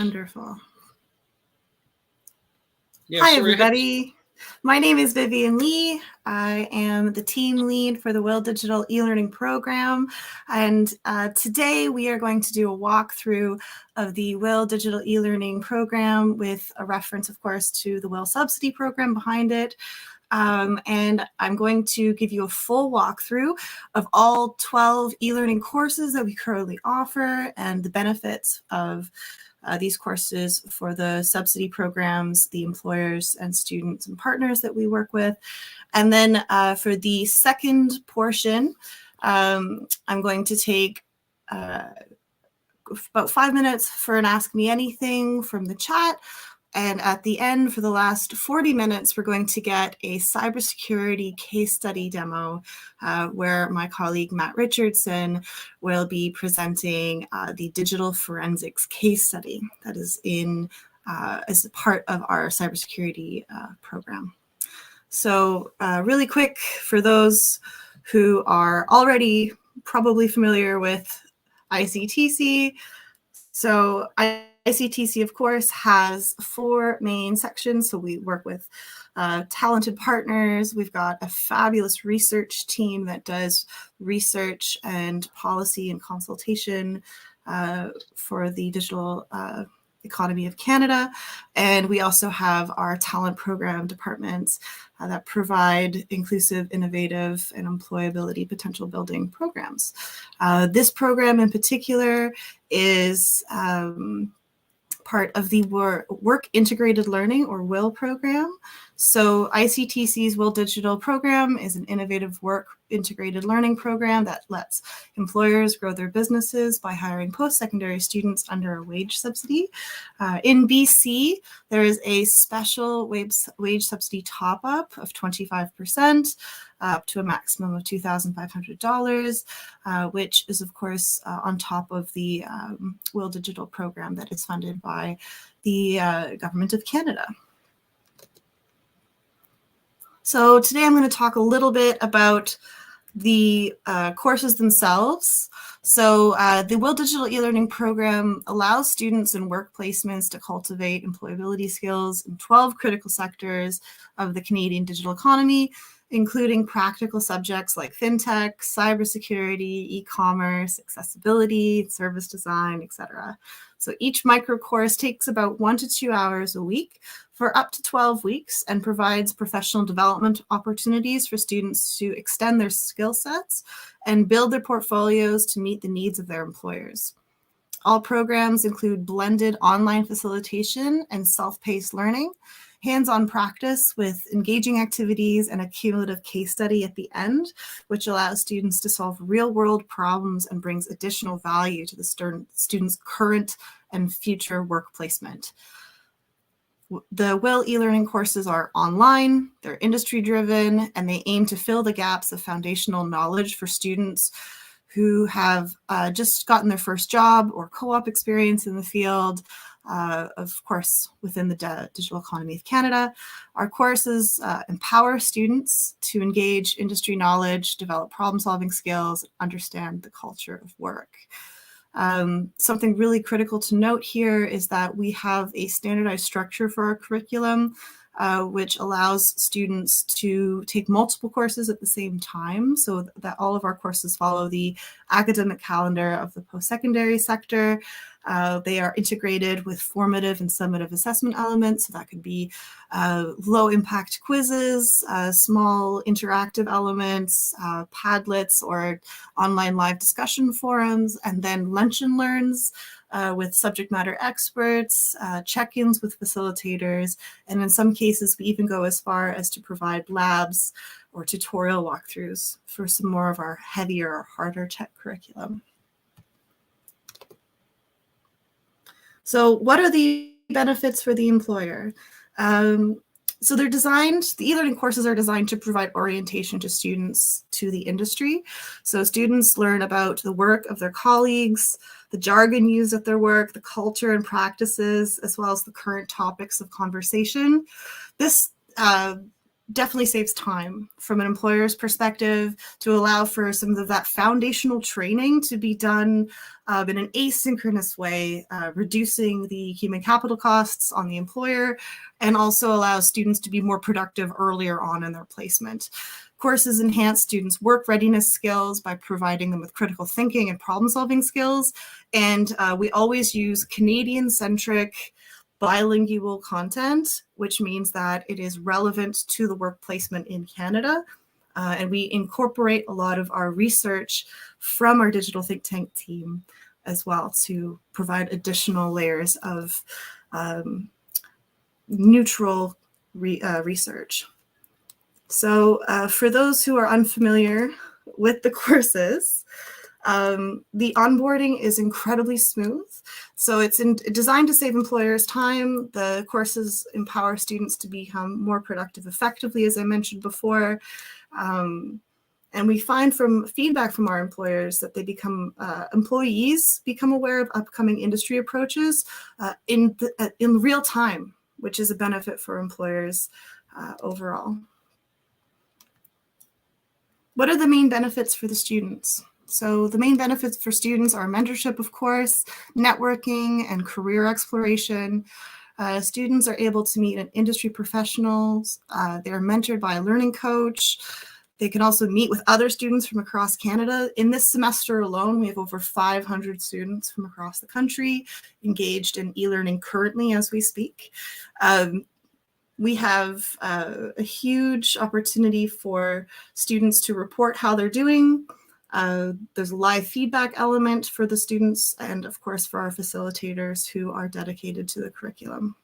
Wonderful. Yeah, Hi, everybody. My name is Vivian Lee. I am the team lead for the WIL Digital eLearning program. And today we are going to do a walkthrough of the WIL Digital eLearning program with a reference, of course, to the WIL subsidy program behind it. And I'm going to give you a full walkthrough of all 12 e-learning courses that we currently offer and the benefits of these courses for the subsidy programs, the employers and students and partners that we work with. And then for the second portion, I'm going to take about 5 minutes for an Ask Me Anything from the chat. And at the end, for the last 40 minutes, we're going to get a cybersecurity case study demo where my colleague Matt Richardson will be presenting the digital forensics case study that is in as a part of our cybersecurity program. So really quick, for those who are already probably familiar with ICTC, so ICTC, of course, has 4 main sections. So we work with talented partners. We've got a fabulous research team that does research and policy and consultation for the digital economy of Canada. And we also have our talent program departments that provide inclusive, innovative, and employability potential building programs. This program in particular is part of the Work Integrated Learning, or WIL program. So ICTC's WIL Digital program is an innovative work integrated learning program that lets employers grow their businesses by hiring post-secondary students under a wage subsidy. In BC, there is a special wage subsidy top-up of 25%, up to a maximum of $2,500, which is, of course, on top of the WIL Digital program that is funded by the Government of Canada. So today I'm going to talk a little bit about the courses themselves. So the WIL Digital eLearning program allows students in work placements to cultivate employability skills in 12 critical sectors of the Canadian digital economy, including practical subjects like fintech, cybersecurity, e-commerce, accessibility, service design, etc. So each micro course takes about 1 to 2 hours a week for up to 12 weeks and provides professional development opportunities for students to extend their skill sets and build their portfolios to meet the needs of their employers. All programs include blended online facilitation and self-paced learning, hands-on practice with engaging activities, and a cumulative case study at the end, which allows students to solve real-world problems and brings additional value to the students' current and future work placement. The WIL eLearning courses are online, they're industry-driven, and they aim to fill the gaps of foundational knowledge for students who have just gotten their first job or co-op experience in the field, of course, within the digital economy of Canada. Our courses empower students to engage industry knowledge, develop problem-solving skills, understand the culture of work. Something really critical to note here is that we have a standardized structure for our curriculum, which allows students to take multiple courses at the same time, so that all of our courses follow the academic calendar of the post-secondary sector. They are integrated with formative and summative assessment elements, so that could be low-impact quizzes, small interactive elements, Padlets or online live discussion forums, and then lunch and learns with subject matter experts, check-ins with facilitators, and in some cases, we even go as far as to provide labs or tutorial walkthroughs for some more of our heavier, harder tech curriculum. So what are the benefits for the employer? So they're designed, the e-learning courses are designed to provide orientation to students to the industry. So students learn about the work of their colleagues, the jargon used at their work, the culture and practices, as well as the current topics of conversation. This definitely saves time from an employer's perspective to allow for some of that foundational training to be done in an asynchronous way, reducing the human capital costs on the employer, and also allows students to be more productive earlier on in their placement. Courses enhance students' work readiness skills by providing them with critical thinking and problem-solving skills, and we always use Canadian-centric bilingual content, which means that it is relevant to the work placement in Canada. And we incorporate a lot of our research from our digital think tank team as well to provide additional layers of neutral research. So for those who are unfamiliar with the courses, the onboarding is incredibly smooth. So it's designed to save employers time. The courses empower students to become more productive effectively, as I mentioned before. And we find from feedback from our employers that they become, employees become aware of upcoming industry approaches in real time, which is a benefit for employers overall. What are the main benefits for the students? So the main benefits for students are mentorship, of course, networking, and career exploration. Students are able to meet industry professionals. They're mentored by a learning coach. They can also meet with other students from across Canada. In this semester alone, we have over 500 students from across the country engaged in e-learning currently as we speak. We have a huge opportunity for students to report how they're doing. There's a live feedback element for the students and, of course, for our facilitators who are dedicated to the curriculum.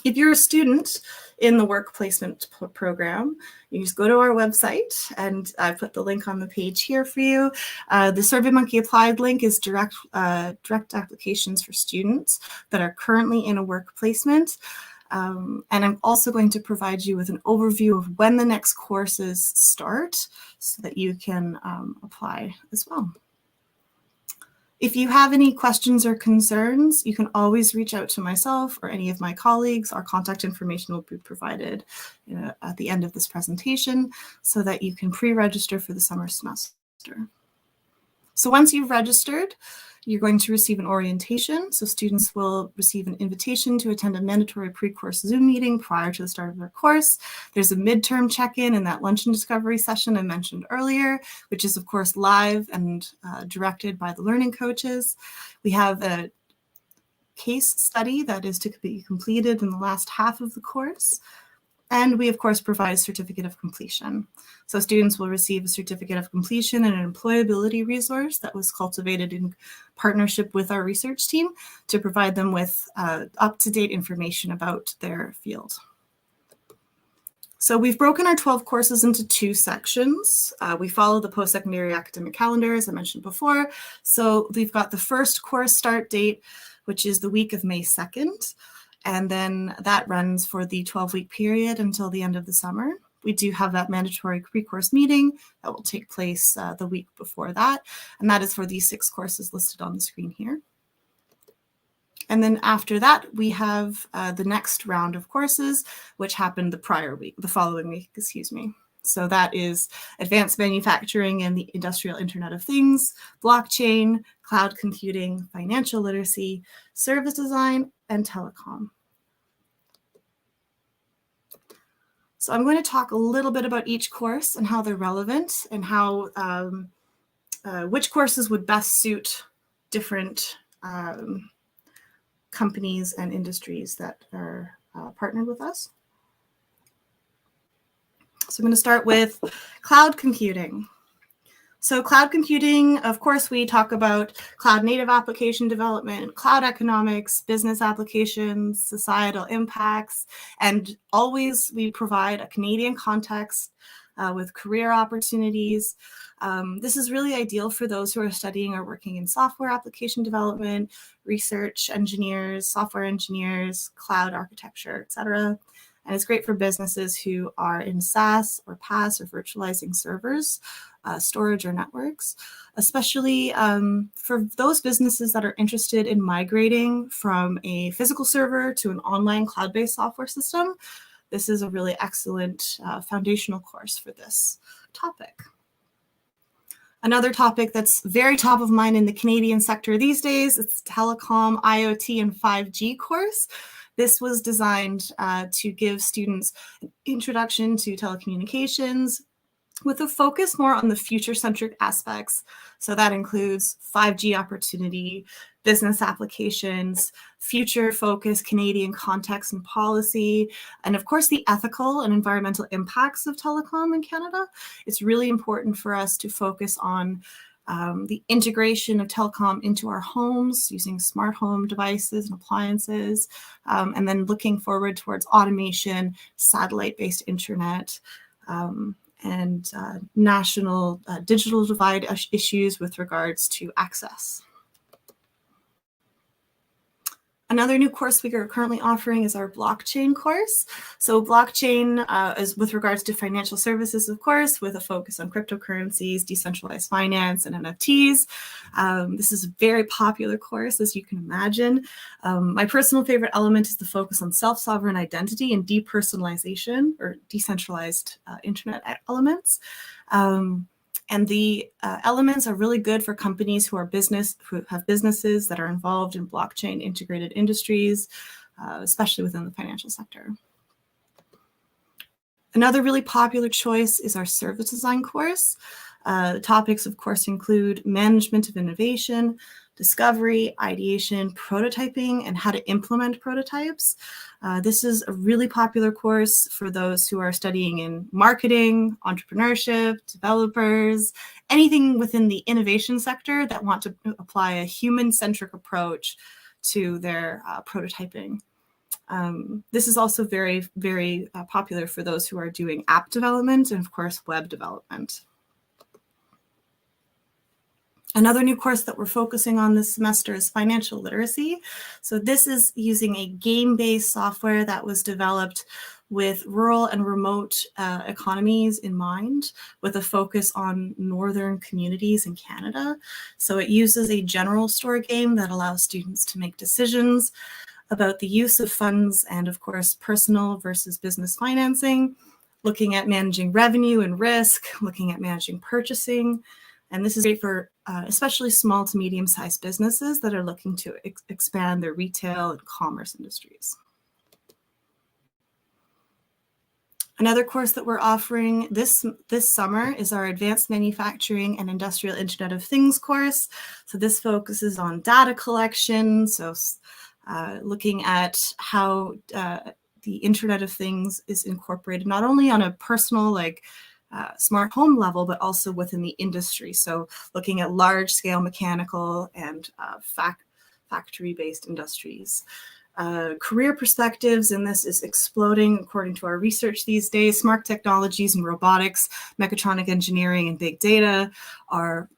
If you're a student in the work placement program, you just go to our website, and I put the link on the page here for you. The SurveyMonkey Applied link is direct applications for students that are currently in a work placement. And I'm also going to provide you with an overview of when the next courses start so that you can apply as well. If you have any questions or concerns, you can always reach out to myself or any of my colleagues. Our contact information will be provided at the end of this presentation so that you can pre-register for the summer semester. So once you've registered, you're going to receive an orientation. So students will receive an invitation to attend a mandatory pre-course Zoom meeting prior to the start of their course. There's a midterm check-in in that lunch and discovery session I mentioned earlier, which is of course live and directed by the learning coaches. We have a case study that is to be completed in the last half of the course. And we, of course, provide a certificate of completion. So students will receive a certificate of completion and an employability resource that was cultivated in partnership with our research team to provide them with up-to-date information about their field. So we've broken our 12 courses into 2 sections. We follow the post-secondary academic calendar, as I mentioned before. So we've got the first course start date, which is the week of May 2nd. And then that runs for the 12-week period until the end of the summer. We do have that mandatory pre-course meeting that will take place the week before that. And that is for these 6 courses listed on the screen here. And then after that, we have the next round of courses, which happened the following week, excuse me. So that is advanced manufacturing and the industrial Internet of Things, blockchain, cloud computing, financial literacy, service design, and telecom. So I'm going to talk a little bit about each course and how they're relevant and how which courses would best suit different companies and industries that are partnered with us. So I'm going to start with cloud computing. So cloud computing, of course, we talk about cloud native application development, cloud economics, business applications, societal impacts, and always we provide a Canadian context with career opportunities. This is really ideal for those who are studying or working in software application development, research engineers, software engineers, cloud architecture, etc. and it's great for businesses who are in SaaS or PaaS or virtualizing servers, storage or networks, especially for those businesses that are interested in migrating from a physical server to an online cloud-based software system. This is a really excellent foundational course for this topic. Another topic that's very top of mind in the Canadian sector these days, it's Telecom IoT and 5G course. This was designed to give students an introduction to telecommunications with a focus more on the future-centric aspects. So that includes 5G opportunity, business applications, future-focused Canadian context and policy, and of course the ethical and environmental impacts of telecom in Canada. It's really important for us to focus on the integration of telecom into our homes using smart home devices and appliances, and then looking forward towards automation, satellite-based internet, and national digital divide issues with regards to access. Another new course we are currently offering is our blockchain course. So blockchain is with regards to financial services, of course, with a focus on cryptocurrencies, decentralized finance, and NFTs. This is a very popular course, as you can imagine. My personal favorite element is the focus on self-sovereign identity and depersonalization, or decentralized internet elements. And the elements are really good for companies who have businesses that are involved in blockchain integrated industries, especially within the financial sector. Another really popular choice is our service design course. Topics, of course, include management of innovation, discovery, ideation, prototyping, and how to implement prototypes. This is a really popular course for those who are studying in marketing, entrepreneurship, developers, anything within the innovation sector that want to apply a human-centric approach to their prototyping. This is also very, very popular for those who are doing app development and, of course, web development. Another new course that we're focusing on this semester is financial literacy. So this is using a game-based software that was developed with rural and remote economies in mind, with a focus on northern communities in Canada. So it uses a general store game that allows students to make decisions about the use of funds and, of course, personal versus business financing, looking at managing revenue and risk, looking at managing purchasing. And this is great for especially small to medium-sized businesses that are looking to expand their retail and commerce industries. Another course that we're offering this summer is our Advanced Manufacturing and Industrial Internet of Things course. So this focuses on data collection, so looking at how the Internet of Things is incorporated not only on a personal, smart home level, but also within the industry. So looking at large-scale mechanical and factory-based industries. Career perspectives in this is exploding according to our research these days. Smart technologies and robotics, mechatronic engineering, and big data are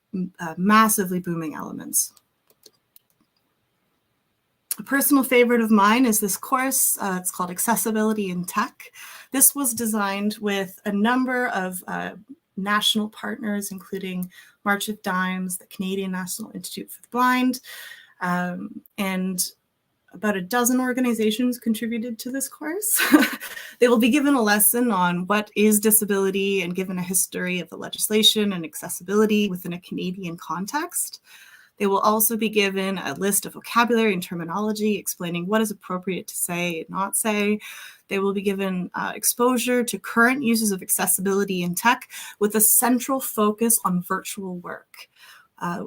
massively booming elements. A personal favorite of mine is this course. It's called Accessibility in Tech. This was designed with a number of national partners, including March of Dimes, the Canadian National Institute for the Blind, and about a dozen organizations contributed to this course. They will be given a lesson on what is disability and given a history of the legislation and accessibility within a Canadian context. They will also be given a list of vocabulary and terminology explaining what is appropriate to say and not say. They will be given exposure to current uses of accessibility in tech with a central focus on virtual work.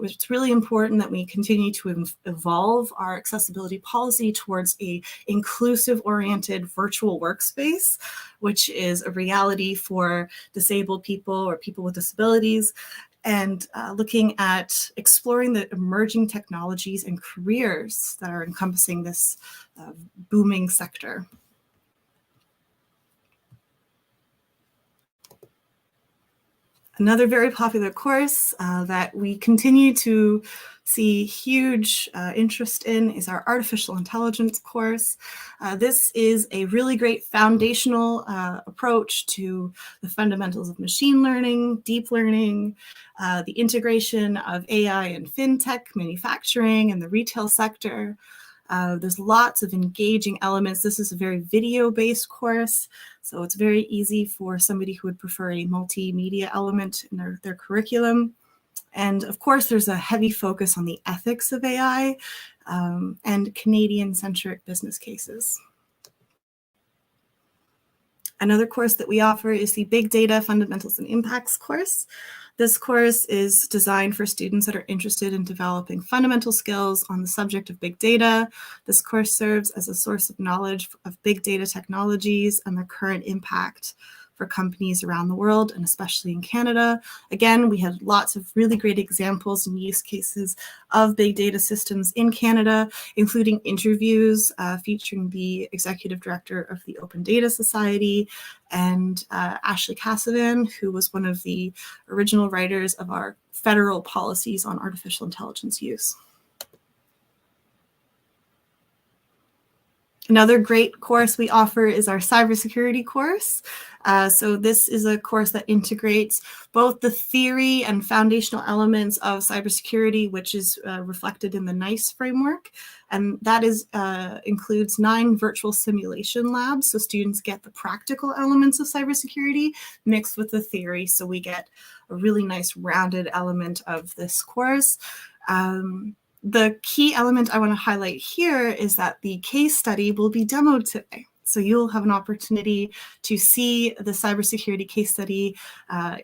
It's really important that we continue to evolve our accessibility policy towards an inclusive-oriented virtual workspace, which is a reality for disabled people or people with disabilities, and looking at exploring the emerging technologies and careers that are encompassing this booming sector. Another very popular course that we continue to see huge interest in is our artificial intelligence course. This is a really great foundational approach to the fundamentals of machine learning, deep learning, the integration of AI and fintech, manufacturing, and the retail sector. There's lots of engaging elements. This is a very video-based course, so it's very easy for somebody who would prefer a multimedia element in their curriculum. And of course, there's a heavy focus on the ethics of AI and Canadian-centric business cases. Another course that we offer is the Big Data Fundamentals and Impacts course. This course is designed for students that are interested in developing fundamental skills on the subject of big data. This course serves as a source of knowledge of big data technologies and their current impact for companies around the world, and especially in Canada. Again, we had lots of really great examples and use cases of big data systems in Canada, including interviews featuring the Executive Director of the Open Data Society and Ashley Cassavan, who was one of the original writers of our federal policies on artificial intelligence use. Another great course we offer is our cybersecurity course. So this is a course that integrates both the theory and foundational elements of cybersecurity, which is reflected in the NICE framework. And that includes 9 virtual simulation labs. So students get the practical elements of cybersecurity mixed with the theory. So we get a really nice rounded element of this course. The key element I want to highlight here is that the case study will be demoed today. So you'll have an opportunity to see the cybersecurity case study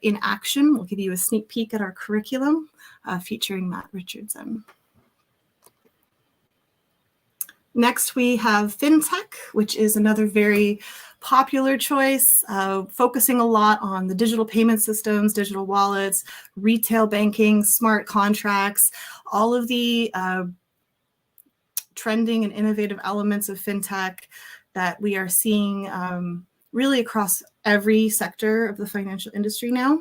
in action. We'll give you a sneak peek at our curriculum featuring Matt Richardson. Next, we have Fintech, which is another very popular choice, focusing a lot on the digital payment systems, digital wallets, retail banking, smart contracts, all of the trending and innovative elements of Fintech that we are seeing really across every sector of the financial industry now.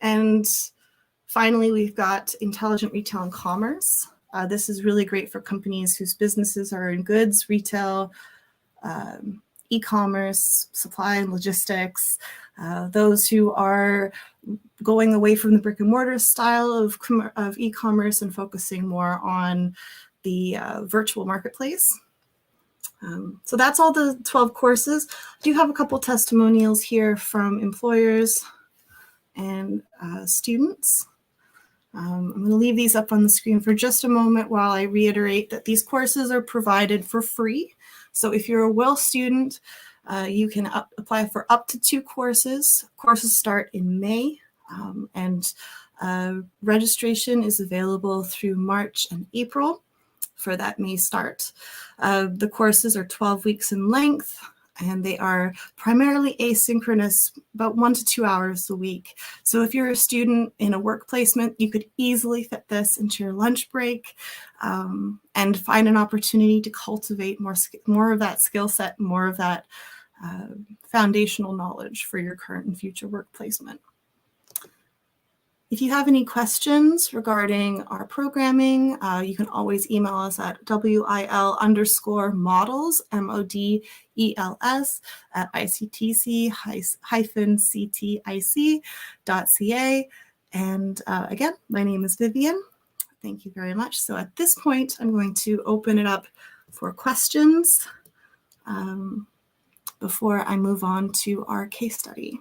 And finally, we've got Intelligent Retail and Commerce. This is really great for companies whose businesses are in goods, retail, e-commerce, supply and logistics, those who are going away from the brick and mortar style of e-commerce and focusing more on the virtual marketplace. So that's all the 12 courses. I do have a couple testimonials here from employers and students. I'm going to leave these up on the screen for just a moment while I reiterate that these courses are provided for free. So if you're a WIL student, you can apply for up to 2 courses. Courses start in May, and registration is available through March and April for that May start. The courses are 12 weeks in length, and they are primarily asynchronous, about 1 to 2 hours a week. So if you're a student in a work placement, you could easily fit this into your lunch break and find an opportunity to cultivate more of that skill set, more of that foundational knowledge for your current and future work placement. If you have any questions regarding our programming, you can always email us at WIL_models, MODELS, at ictc-ctic.ca. And again, my name is Vivian. Thank you very much. So at this point, I'm going to open it up for questions before I move on to our case study.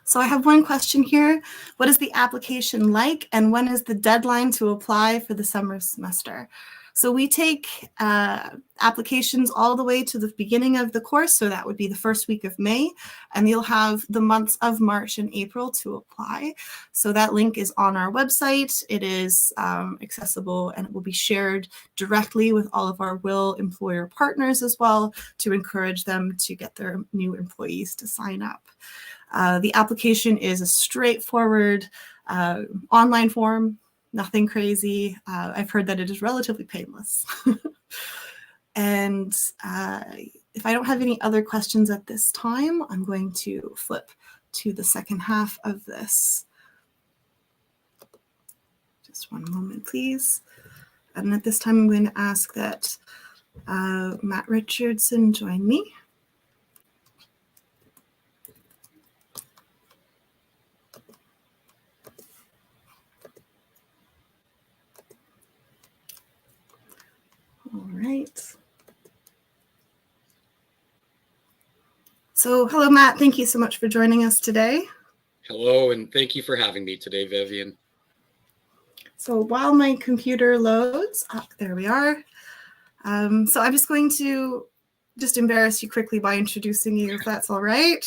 So I have one question here. What is the application like, and when is the deadline to apply for the summer semester? So we take applications all the way to the beginning of the course, so that would be the first week of May, and you'll have the months of March and April to apply. So that link is on our website. It is accessible, and it will be shared directly with all of our WIL employer partners as well to encourage them to get their new employees to sign up. The application is a straightforward online form, nothing crazy. I've heard that it is relatively painless. And if I don't have any other questions at this time, I'm going to flip to the second half of this. Just one moment, please. And at this time, I'm going to ask that Matt Richardson join me. All right. So hello, Matt. Thank you so much for joining us today. Hello, and thank you for having me today, Vivian. So while my computer loads, there we are. So I'm just going to embarrass you quickly by introducing you, if that's all right.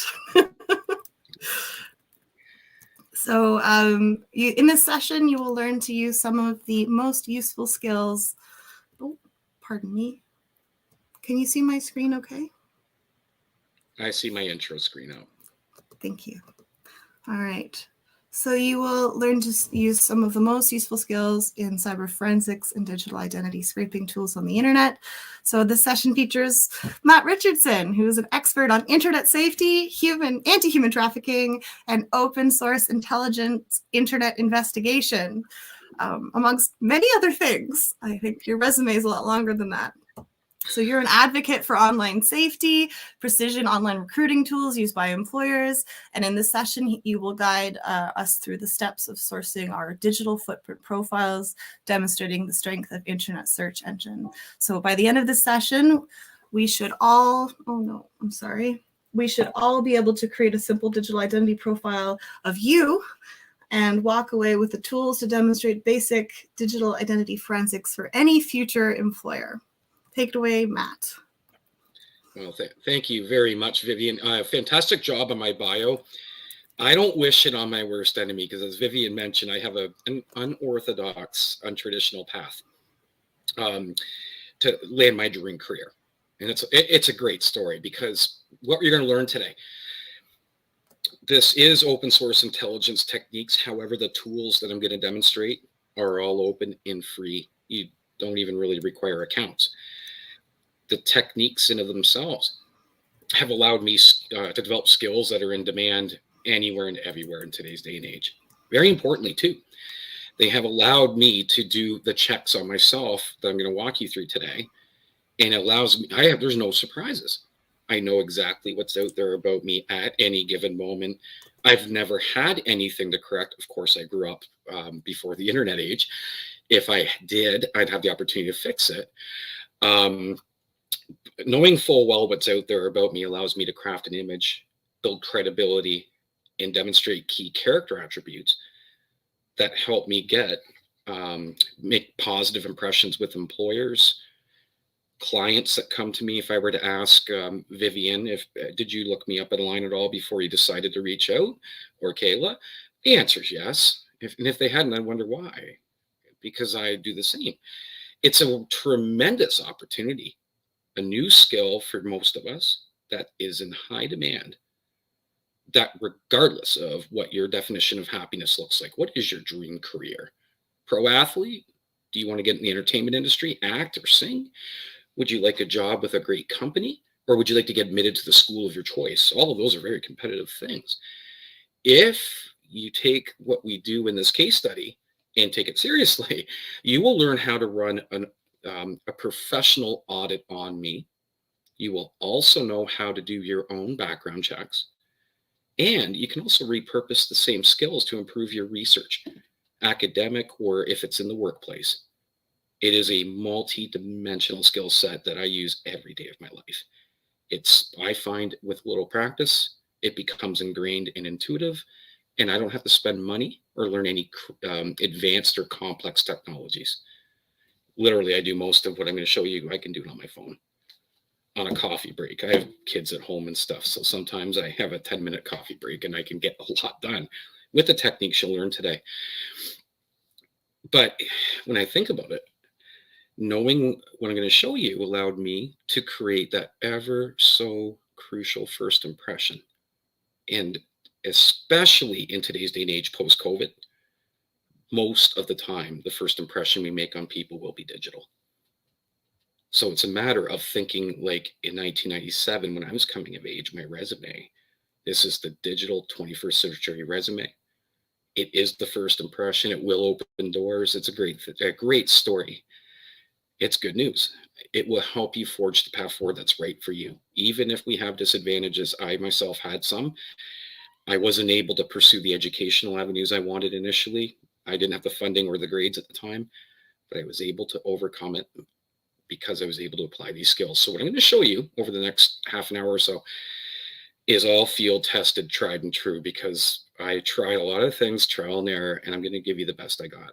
So in this session, you will learn to use some of the most useful skills. Oh, pardon me. Can you see my screen okay? I see my intro screen out. Thank you. All right. So you will learn to use some of the most useful skills in cyber forensics and digital identity scraping tools on the internet. So this session features Matt Richardson, who is an expert on internet safety, anti-human trafficking, and open source intelligent internet investigation, amongst many other things. I think your resume is a lot longer than that. So you're an advocate for online safety, precision online recruiting tools used by employers. And in this session, you will guide us through the steps of sourcing our digital footprint profiles, demonstrating the strength of internet search engine. So by the end of this session, we should all, we should all be able to create a simple digital identity profile of you and walk away with the tools to demonstrate basic digital identity forensics for any future employer. Take it away, Matt. Well, thank you very much, Vivian. Fantastic job on my bio. I don't wish it on my worst enemy because, as Vivian mentioned, I have an unorthodox, untraditional path to land my dream career. And it's a great story because what you're going to learn today, this is open source intelligence techniques. However, the tools that I'm going to demonstrate are all open and free. You don't even really require accounts. The techniques in of themselves have allowed me to develop skills that are in demand anywhere and everywhere in today's day and age. Very importantly, too, they have allowed me to do the checks on myself that I'm going to walk you through today. And it allows me, there's no surprises. I know exactly what's out there about me at any given moment. I've never had anything to correct. Of course, I grew up before the internet age. If I did, I'd have the opportunity to fix it. Knowing full well what's out there about me allows me to craft an image, build credibility, and demonstrate key character attributes that help me make positive impressions with employers, clients that come to me. If I were to ask Vivian, did you look me up online at all before you decided to reach out, or Kayla? The answer is yes. If they hadn't, I wonder why. Because I do the same. It's a tremendous opportunity. A new skill for most of us that is in high demand, that regardless of what your definition of happiness looks like. What is your dream career? Pro athlete? Do you want to get in the entertainment industry, act or sing? Would you like a job with a great company? Or would you like to get admitted to the school of your choice? All of those are very competitive things. If you take what we do in this case study and take it seriously, you will learn how to run a professional audit on me. You will also know how to do your own background checks. And you can also repurpose the same skills to improve your research, academic, or if it's in the workplace. It is a multi-dimensional skill set that I use every day of my life. I find with little practice, it becomes ingrained and intuitive, and I don't have to spend money or learn any advanced or complex technologies. Literally, I do most of what I'm going to show you. I can do it on my phone on a coffee break. I have kids at home and stuff. So sometimes I have a 10-minute coffee break and I can get a lot done with the techniques you'll learn today. But when I think about it, knowing what I'm going to show you allowed me to create that ever so crucial first impression. And especially in today's day and age post-COVID, most of the time, the first impression we make on people will be digital. So it's a matter of thinking, like in 1997, when I was coming of age, my resume, this is the digital 21st century resume. It is the first impression. It will open doors. It's a great story. It's good news. It will help you forge the path forward that's right for you. Even if we have disadvantages, I myself had some. I wasn't able to pursue the educational avenues I wanted initially. I didn't have the funding or the grades at the time, but I was able to overcome it because I was able to apply these skills. So what I'm going to show you over the next half an hour or so is all field tested, tried and true, because I tried a lot of things, trial and error, and I'm going to give you the best I got.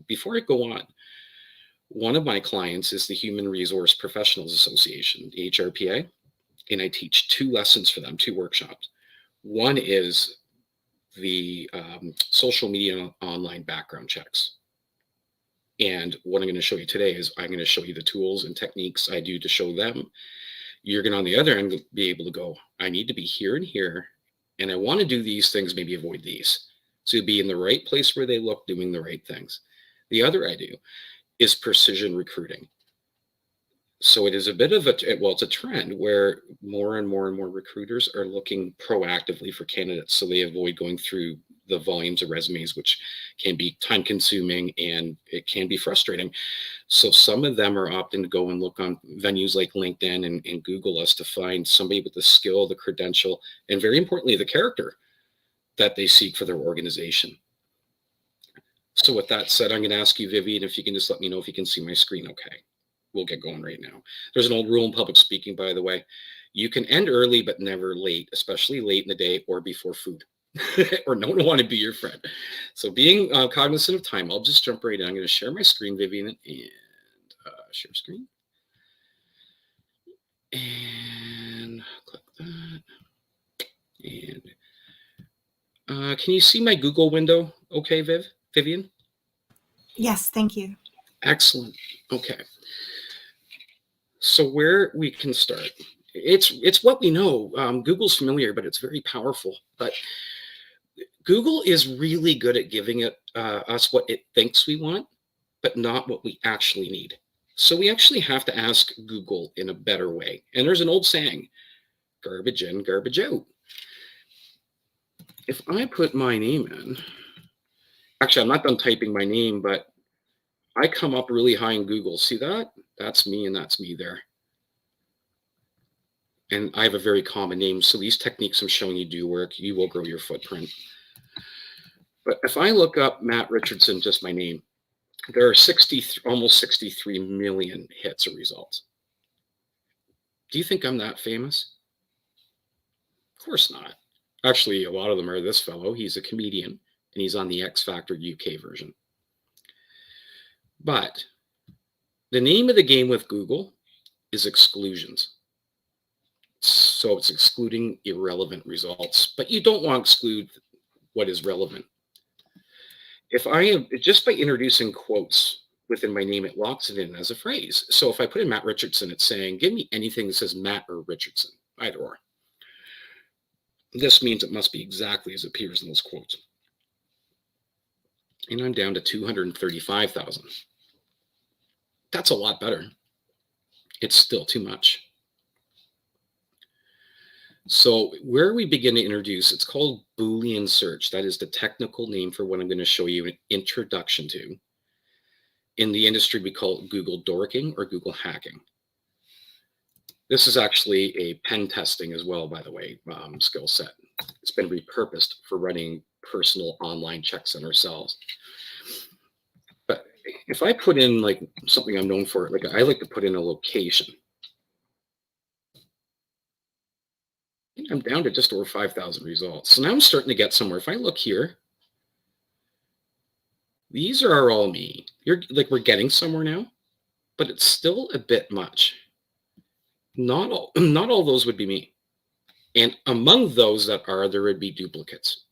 Before I go on, one of my clients is the Human Resource Professionals Association, the HRPA, and I teach 2 lessons for them, 2 workshops. One is the social media online background checks. And what I'm going to show you today is I'm going to show you the tools and techniques I do to show them. You're going to, on the other end, be able to go, I need to be here and here, and I want to do these things, maybe avoid these. So you'll be in the right place where they look, doing the right things. The other I do is precision recruiting. So it is a bit of it's a trend where more and more and more recruiters are looking proactively for candidates, so they avoid going through the volumes of resumes, which can be time consuming and it can be frustrating. So some of them are opting to go and look on venues like LinkedIn and Google us to find somebody with the skill, the credential, and very importantly, the character that they seek for their organization. So with that said, I'm going to ask you, Vivian, if you can just let me know if you can see my screen okay. We'll get going right now. There's an old rule in public speaking, by the way. You can end early, but never late, especially late in the day or before food, or no one will want to be your friend. So being cognizant of time, I'll just jump right in. I'm going to share my screen, Vivian, and share screen. And click that. And can you see my Google window okay, Vivian? Yes, thank you. Excellent. Okay. So where we can start, it's what we know. Google's familiar, but it's very powerful. But Google is really good at giving us what it thinks we want, but not what we actually need. So we actually have to ask Google in a better way. And there's an old saying, garbage in, garbage out. If I put my name in, actually, I'm not done typing my name, but I come up really high in Google. See that? That's me and that's me there. And I have a very common name. So these techniques I'm showing you do work. You will grow your footprint. But if I look up Matt Richardson, just my name, there are almost 63 million hits or results. Do you think I'm that famous? Of course not. Actually, a lot of them are this fellow. He's a comedian and he's on the X Factor UK version. But the name of the game with Google is exclusions. So it's excluding irrelevant results, but you don't want to exclude what is relevant. If I am, just by introducing quotes within my name, it locks it in as a phrase. So if I put in Matt Richardson, it's saying, give me anything that says Matt or Richardson, either or. This means it must be exactly as it appears in those quotes. And I'm down to 235,000. That's a lot better. It's still too much. So where we begin to introduce, it's called Boolean Search. That is the technical name for what I'm going to show you an introduction to. In the industry, we call it Google dorking or Google hacking. This is actually a pen testing as well, by the way, skill set. It's been repurposed for running personal online checks on ourselves. But if I put in like something I'm known for, like I like to put in a location. I'm down to just over 5,000 results. So now I'm starting to get somewhere. If I look here, these are all me. We're getting somewhere now, but it's still a bit much. Not all those would be me. And among those that are, there would be duplicates.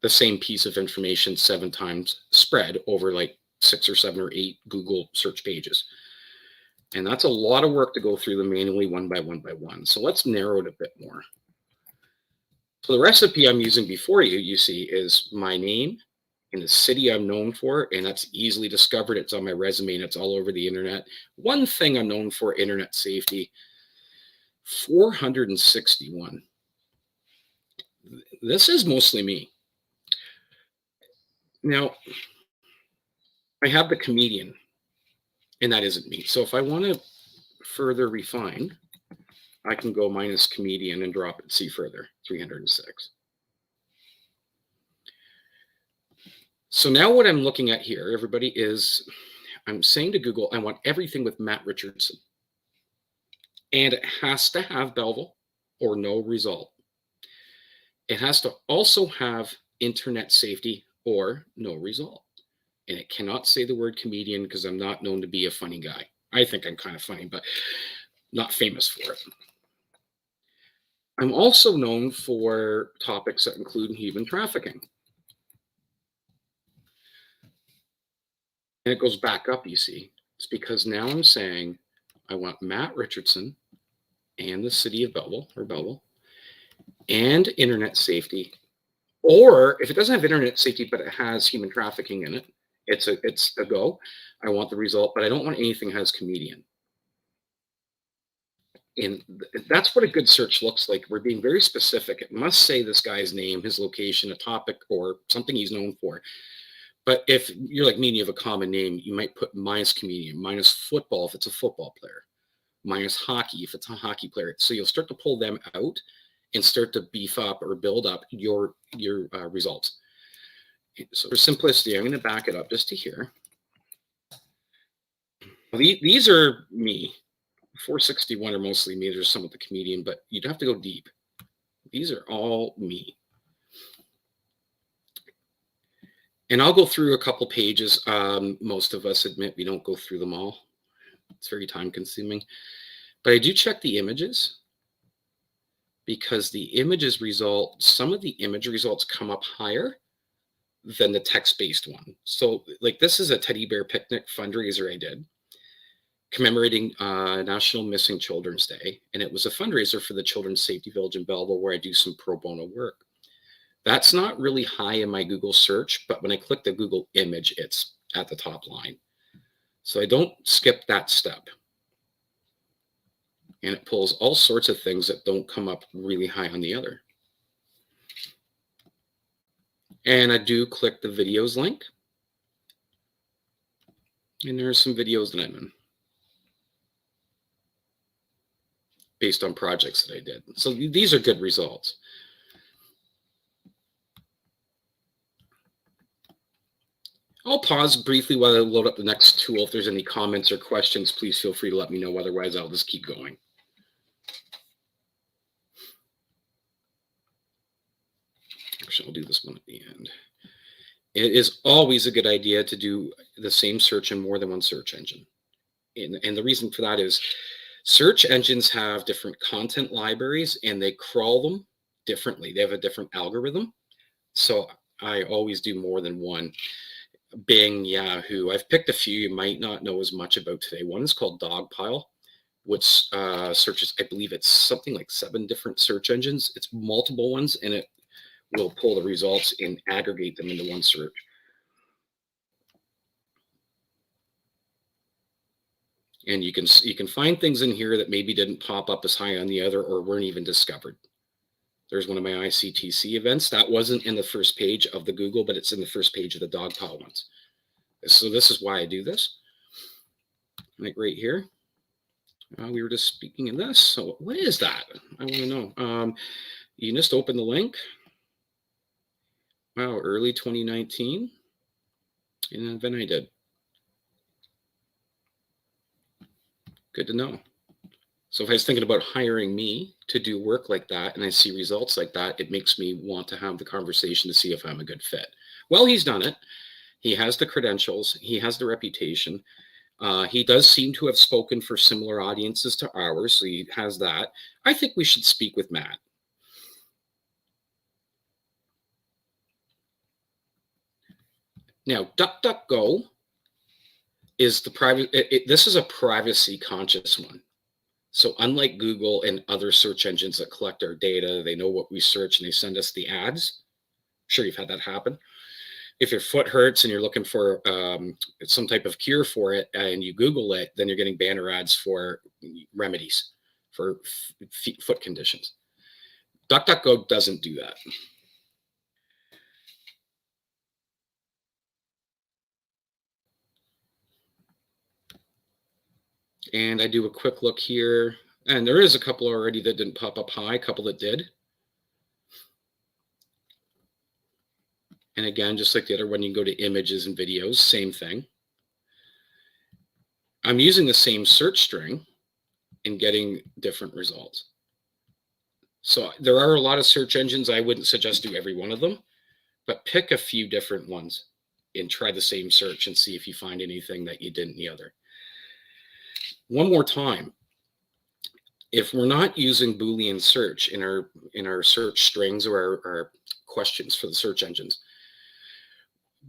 The same piece of information 7 times spread over like 6 or 7 or 8 Google search pages. And that's a lot of work to go through them manually one by one. So let's narrow it a bit more. So the recipe I'm using before you see, is my name in the city I'm known for, and that's easily discovered. It's on my resume and it's all over the internet. One thing I'm known for, internet safety, 461. This is mostly me. Now, I have the comedian, and that isn't me. So if I want to further refine, I can go minus comedian and drop it, see further, 306. So now what I'm looking at here, everybody, is I'm saying to Google, I want everything with Matt Richardson. And it has to have Belleville or no result. It has to also have internet safety or no result. And it cannot say the word comedian because I'm not known to be a funny guy. I think I'm kind of funny, but not famous for it. I'm also known for topics that include human trafficking. And it goes back up, you see. It's because now I'm saying I want Matt Richardson and the city of Belleville or Belleville and internet safety. Or if it doesn't have internet safety, but it has human trafficking in it, it's a go. I want the result, but I don't want anything that has comedian. And that's what a good search looks like. We're being very specific. It must say this guy's name, his location, a topic, or something he's known for. But if you're like me and you have a common name, you might put minus comedian, minus football if it's a football player, minus hockey if it's a hockey player. So you'll start to pull them out and start to beef up or build up your results. So for simplicity, I'm going to back it up just to here. These are me. 461 are mostly me. There's some with the comedian, but you'd have to go deep. These are all me. And I'll go through a couple pages. Most of us admit we don't go through them all. It's very time consuming. But I do check the images because the images result, some of the image results come up higher than the text-based one. So like this is a teddy bear picnic fundraiser I did commemorating National Missing Children's Day. And it was a fundraiser for the Children's Safety Village in Belleville where I do some pro bono work. That's not really high in my Google search, but when I click the Google image, it's at the top line. So I don't skip that step. And it pulls all sorts of things that don't come up really high on the other. And I do click the videos link. And there are some videos that I'm in based on projects that I did. So these are good results. I'll pause briefly while I load up the next tool. If there's any comments or questions, please feel free to let me know. Otherwise, I'll just keep going. Actually, I'll do this one at the end. It is always a good idea to do the same search in more than one search engine. And the reason for that is search engines have different content libraries and they crawl them differently. They have a different algorithm. So I always do more than one. Bing, Yahoo. I've picked a few you might not know as much about today. One is called Dogpile, which searches, I believe it's something like 7 different search engines. It's multiple ones, and it will pull the results and aggregate them into one search. And you can find things in here that maybe didn't pop up as high on the other or weren't even discovered. There's one of my ICTC events. That wasn't in the first page of the Google, but it's in the first page of the Dogpile ones. So this is why I do this. Like right here. We were just speaking of this. So what is that? I want to know. You just open the link. Wow, early 2019. And then I did. Good to know. So if I was thinking about hiring me to do work like that and I see results like that, it makes me want to have the conversation to see if I'm a good fit. Well, he's done it. He has the credentials. He has the reputation. He does seem to have spoken for similar audiences to ours, so he has that. I think we should speak with Matt. Now, DuckDuckGo is the private. This is a privacy conscious one. So unlike Google and other search engines that collect our data, they know what we search and they send us the ads. I'm sure you've had that happen. if your foot hurts and you're looking for some type of cure for it and you Google it, then you're getting banner ads for remedies for foot conditions. DuckDuckGo doesn't do that. And I do a quick look here, and there is a couple already that didn't pop up high, a couple that did. And again, just like the other one, you can go to images and videos, same thing. I'm using the same search string and getting different results. So there are a lot of search engines. I wouldn't suggest do every one of them, but pick a few different ones and try the same search and see if you find anything that you didn't in the other. One more time, if we're not using Boolean search in our search strings or our questions for the search engines,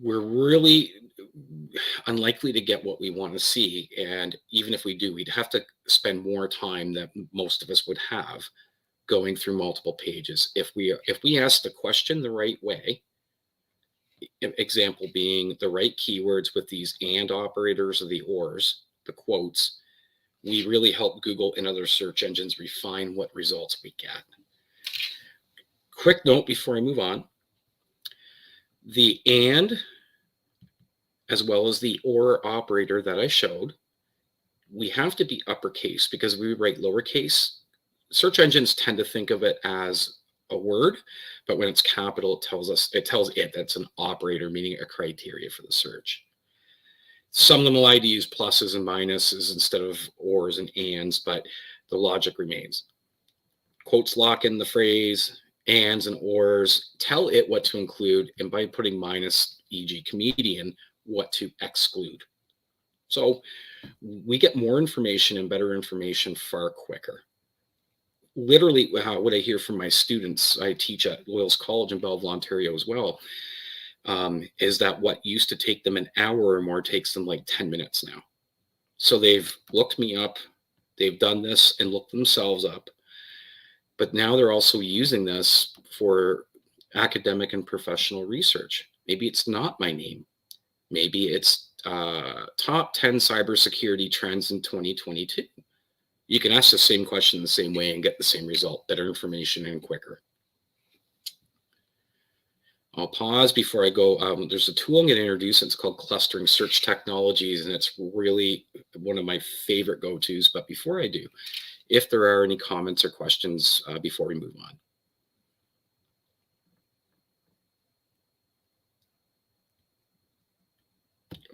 we're really unlikely to get what we want to see. And even if we do, we'd have to spend more time than most of us would have going through multiple pages. If we ask the question the right way, example being the right keywords with these and operators or the ors, the quotes, we really help Google and other search engines refine what results we get. Quick note before I move on. The and, as well as the or operator that I showed, we have to be uppercase because we write lowercase. Search engines tend to think of it as a word, but when it's capital, it tells it that's an operator, meaning a criteria for the search. Some of them like to use pluses and minuses instead of ors and ands, but the logic remains. Quotes lock in the phrase, ands and ors, tell it what to include, and by putting minus, e.g. comedian, what to exclude. So we get more information and better information far quicker. Literally, what I hear from my students, I teach at Loyal's College in Belleville, Ontario as well, is that what used to take them an hour or more takes them like 10 minutes now. So they've looked me up, they've done this and looked themselves up, but now they're also using this for academic and professional research. Maybe it's not my name. Maybe it's top 10 cybersecurity trends in 2022. You can ask the same question the same way and get the same result, better information and quicker. I'll pause before I go. There's a tool I'm going to introduce. It's called Clustering Search Technologies, and it's really one of my favorite go-tos. But before I do, if there are any comments or questions before we move on.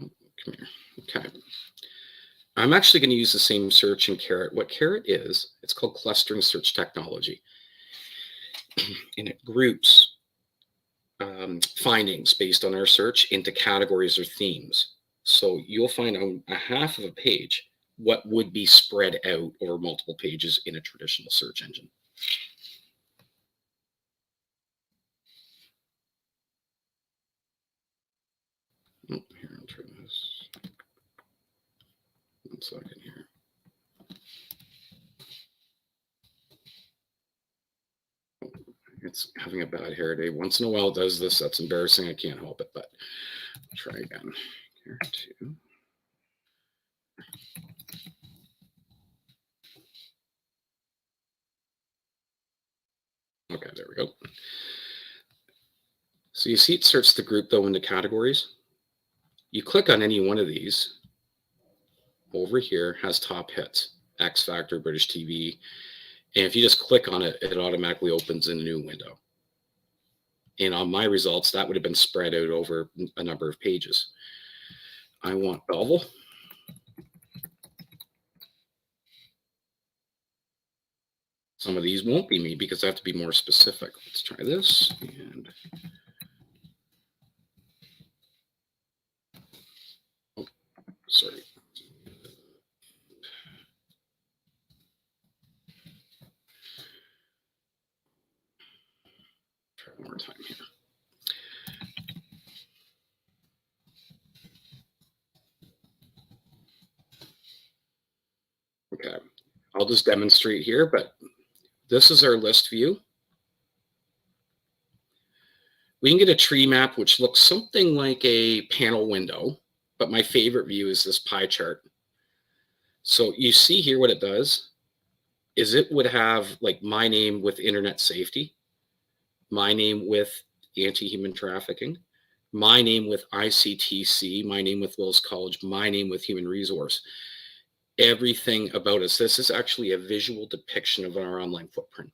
Oh, come here. Okay. I'm actually going to use the same search in Carrot. What Carrot is, it's called Clustering Search Technology. And it groups findings based on our search into categories or themes. So you'll find on a half of a page what would be spread out over multiple pages in a traditional search engine. Oh, here, I'll turn this. 1 second here. It's having a bad hair day. Once in a while it does this. That's embarrassing. I can't help it, but I'll try again. Here too. Okay, there we go. So you see it sorts the group though into categories. You click on any one of these. Over here has top hits, X Factor, British TV. And if you just click on it, it automatically opens in a new window. And on my results, that would have been spread out over a number of pages. I want Belleville. Some of these won't be me because I have to be more specific. Let's try this. And oh, sorry. Try one more time here. Okay, I'll just demonstrate here, but this is our list view. We can get a tree map, which looks something like a panel window, but my favorite view is this pie chart. So you see here what it does is it would have like my name with internet safety, my name with anti-human trafficking, my name with ICTC, my name with Wills College, my name with human resource. Everything about us. This is actually a visual depiction of our online footprint.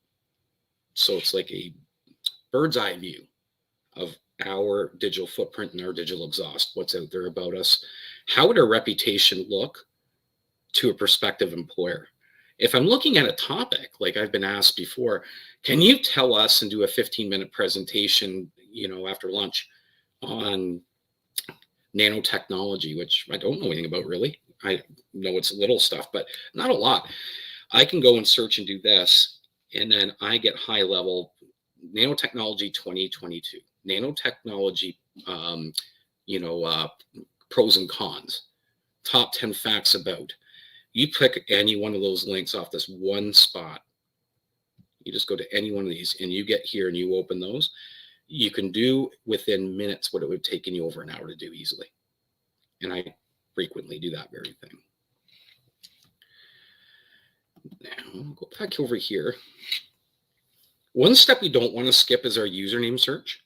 So it's like a bird's eye view of our digital footprint and our digital exhaust, what's out there about us. How would our reputation look to a prospective employer? If I'm looking at a topic, like I've been asked before, can you tell us and do a 15-minute presentation, after lunch on nanotechnology, which I don't know anything about really. I know it's little stuff, but not a lot. I can go and search and do this, and then I get high level nanotechnology 2022, nanotechnology, pros and cons, top 10 facts about. You pick any one of those links off this one spot. You just go to any one of these and you get here and you open those. You can do within minutes what it would take you over an hour to do easily. And I frequently do that very thing. Now, go back over here. One step we don't want to skip is our username search.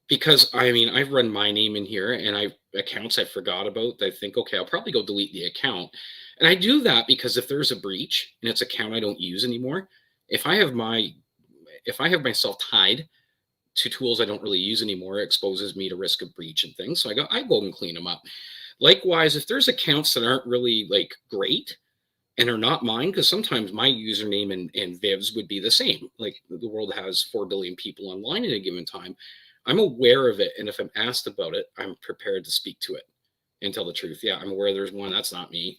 Because, I've run my name in here and accounts I forgot about. I think, okay, I'll probably go delete the account. And I do that because if there's a breach and it's an account I don't use anymore, if I have myself tied to tools I don't really use anymore, it exposes me to risk of breach and things. So I go and clean them up. Likewise, if there's accounts that aren't really like great and are not mine, because sometimes my username and Viv's would be the same. Like the world has 4 billion people online at a given time. I'm aware of it. And if I'm asked about it, I'm prepared to speak to it and tell the truth. Yeah, I'm aware there's one. That's not me.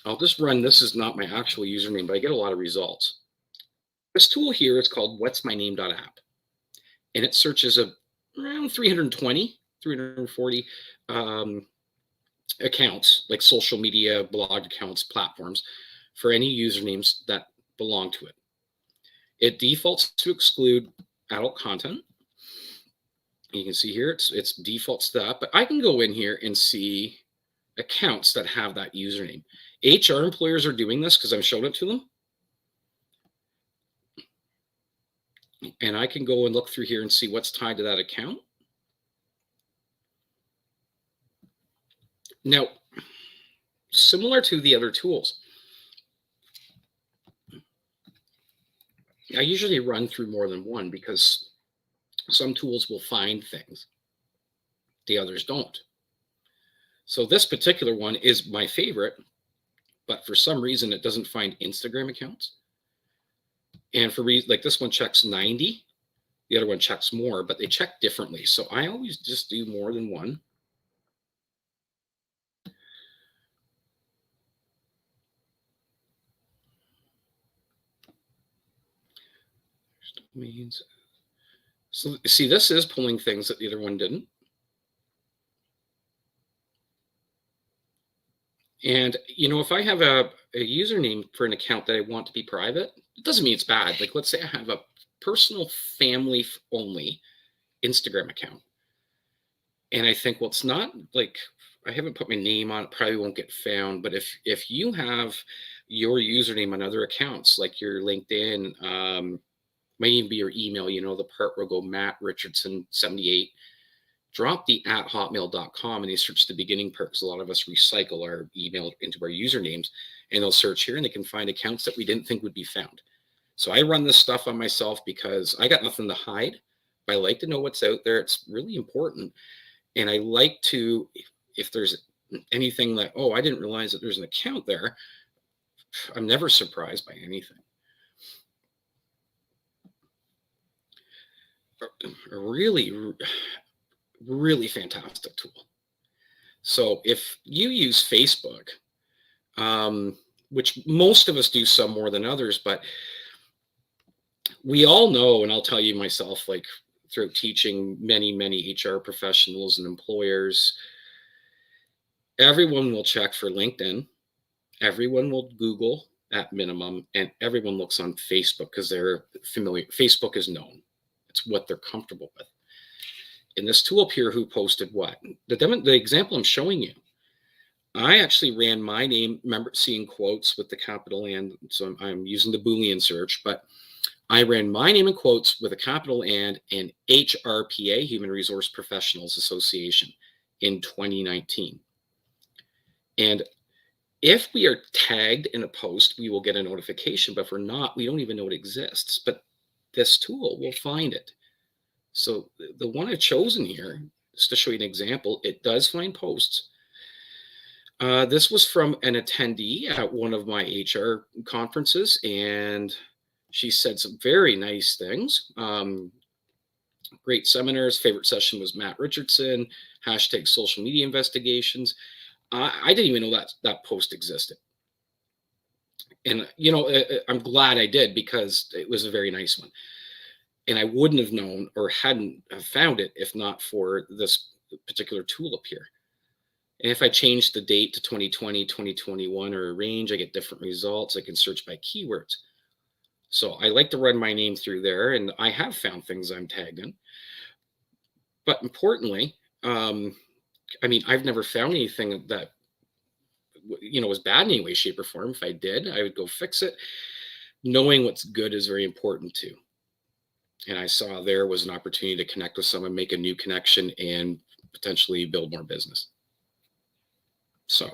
I'll just run. This is not my actual username, but I get a lot of results. This tool here is called whatsmyname.app. And it searches around 320, 340 accounts, like social media, blog accounts, platforms, for any usernames that belong to it. It defaults to exclude adult content. You can see here, it's defaults to that, but I can go in here and see accounts that have that username. HR employers are doing this because I'm showing it to them. And I can go and look through here and see what's tied to that account. Now, similar to the other tools, I usually run through more than one because some tools will find things, the others don't. So this particular one is my favorite, but for some reason it doesn't find Instagram accounts. And for reasons like this one checks 90, the other one checks more, but they check differently. So I always just do more than one. So see, this is pulling things that the other one didn't. And, if I have a username for an account that I want to be private, it doesn't mean it's bad. Like, let's say I have a personal family only Instagram account. And I think, well, it's not like I haven't put my name on it, probably won't get found. But if you have your username on other accounts, like your LinkedIn, might even be your email, the part where go Matt Richardson 78, drop the @hotmail.com and they search the beginning part, because a lot of us recycle our email into our usernames, and they'll search here and they can find accounts that we didn't think would be found. So I run this stuff on myself because I got nothing to hide, but I like to know what's out there. It's really important. And I like to, if there's anything like, oh, I didn't realize that there's an account there, I'm never surprised by anything. A really, really fantastic tool. So if you use Facebook, which most of us do some more than others, but we all know, and I'll tell you myself, like through teaching many, many HR professionals and employers, everyone will check for LinkedIn, everyone will Google at minimum, and everyone looks on Facebook because they're familiar. Facebook is known. It's what they're comfortable with. In this tool up here, who posted what? The example I'm showing you, I actually ran my name, remember seeing quotes with the capital and, so I'm using the Boolean search, but I ran my name in quotes with a capital and HRPA, Human Resource Professionals Association, in 2019. And if we are tagged in a post, we will get a notification, but if we're not, we don't even know it exists. But this tool will find it. So the one I've chosen here, just to show you an example, it does find posts. This was from an attendee at one of my HR conferences, and she said some very nice things. Great seminars. Favorite session was Matt Richardson, hashtag social media investigations. I didn't even know that post existed. And, you know, I'm glad I did, because it was a very nice one. And I wouldn't have known or hadn't have found it if not for this particular tool up here. And if I change the date to 2020, 2021, or a range, I get different results. I can search by keywords. So I like to run my name through there, and I have found things I'm tagged in. But importantly, I mean, I've never found anything that, you know, was bad in any way, shape, or form. If I did, I would go fix it. Knowing what's good is very important too. And I saw there was an opportunity to connect with someone, make a new connection, and potentially build more business. So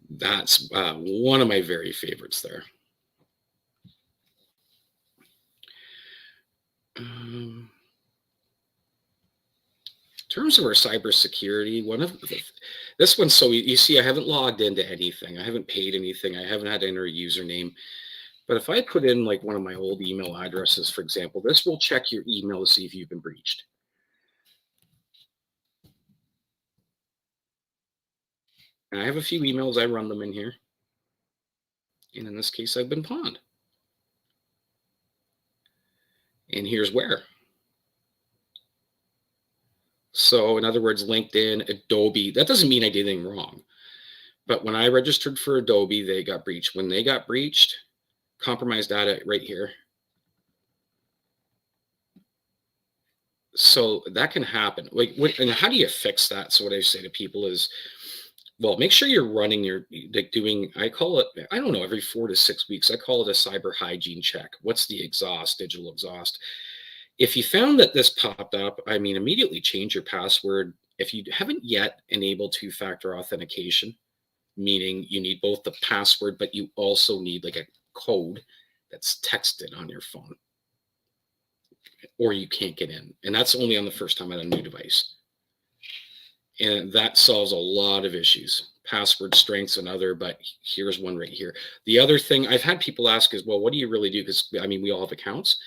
that's one of my very favorites there. In terms of our cybersecurity, this one, so you see, I haven't logged into anything. I haven't paid anything. I haven't had to enter a username. But if I put in like one of my old email addresses, for example, this will check your email to see if you've been breached. And I have a few emails, I run them in here. And in this case, I've been pawned. And here's where. So in other words, LinkedIn, Adobe, that doesn't mean I did anything wrong. But when I registered for Adobe, they got breached. When they got breached, compromised data right here. So that can happen. And how do you fix that? So what I say to people is, well, make sure you're running doing, I call it, I don't know, every 4 to 6 weeks, I call it a cyber hygiene check. What's the exhaust, digital exhaust? If you found that this popped up, I mean, immediately change your password. If you haven't yet enabled two-factor authentication, meaning you need both the password, but you also need like a code that's texted on your phone, or you can't get in. And that's only on the first time on a new device. And that solves a lot of issues. Password strengths another, but here's one right here. The other thing I've had people ask is, well, what do you really do? Because I mean, we all have accounts.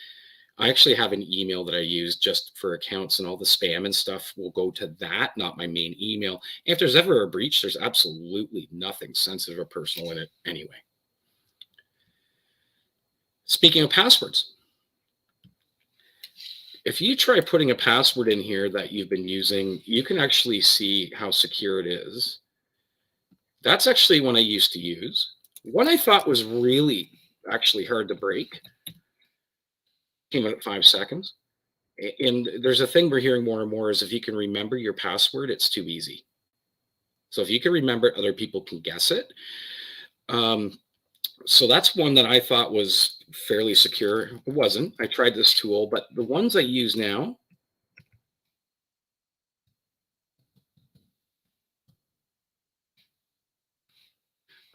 I actually have an email that I use just for accounts, and all the spam and stuff will go to that, not my main email. And if there's ever a breach, there's absolutely nothing sensitive or personal in it anyway. Speaking of passwords, if you try putting a password in here that you've been using, you can actually see how secure it is. That's actually one I used to use. One I thought was really actually hard to break. Came out at 5 seconds. And there's a thing we're hearing more and more is if you can remember your password, it's too easy. So if you can remember it, other people can guess it. So that's one that I thought was fairly secure. It wasn't. I tried this tool, but the ones I use now,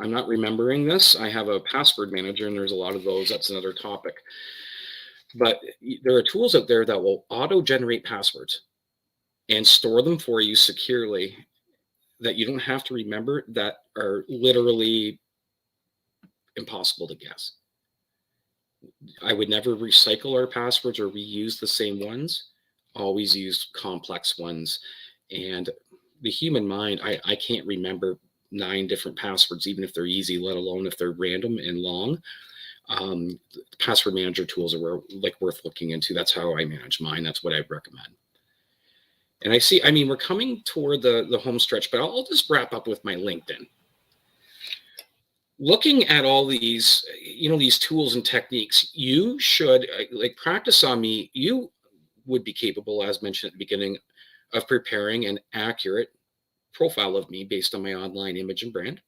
I'm not remembering this. I have a password manager, and there's a lot of those. That's another topic. But there are tools out there that will auto-generate passwords and store them for you securely that you don't have to remember, that are literally impossible to guess. I would never recycle our passwords or reuse the same ones. Always use complex ones. And the human mind, I can't remember 9 different passwords, even if they're easy, let alone if they're random and long. Password manager tools are worth looking into. That's how I manage mine. That's what I recommend. And I mean, we're coming toward the home stretch, but I'll just wrap up with my LinkedIn. looking at all these, these tools and techniques, you should like practice on me. You would be capable, as mentioned at the beginning, of preparing an accurate profile of me based on my online image and brand.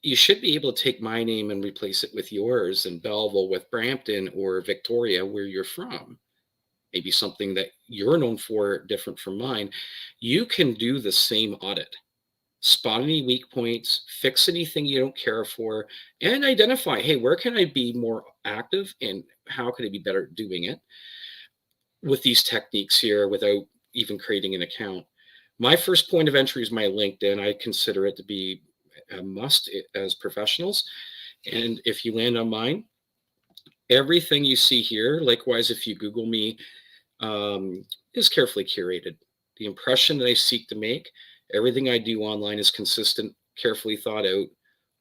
You should be able to take my name and replace it with yours, and Belleville with Brampton, or Victoria where you're from. Maybe something that you're known for different from mine. You can do the same audit. Spot any weak points, fix anything you don't care for, and identify, hey, where can I be more active and how can I be better at doing it with these techniques here without even creating an account. My first point of entry is my LinkedIn. I consider it to be a must as professionals. And if you land on mine, everything you see here, likewise, if you Google me, is carefully curated. The impression that I seek to make, everything I do online is consistent, carefully thought out,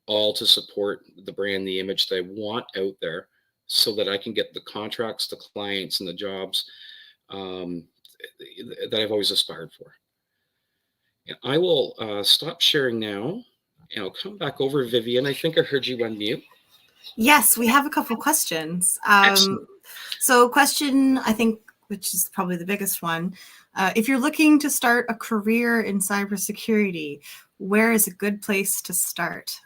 all to support the brand, the image that I want out there, so that I can get the contracts, the clients, and the jobs that I've always aspired for. And I will stop sharing now, and I'll come back over. Vivian, I think I heard you unmute. Yes, we have a couple questions. So question, I think, which is probably the biggest one. If you're looking to start a career in cybersecurity, where is a good place to start?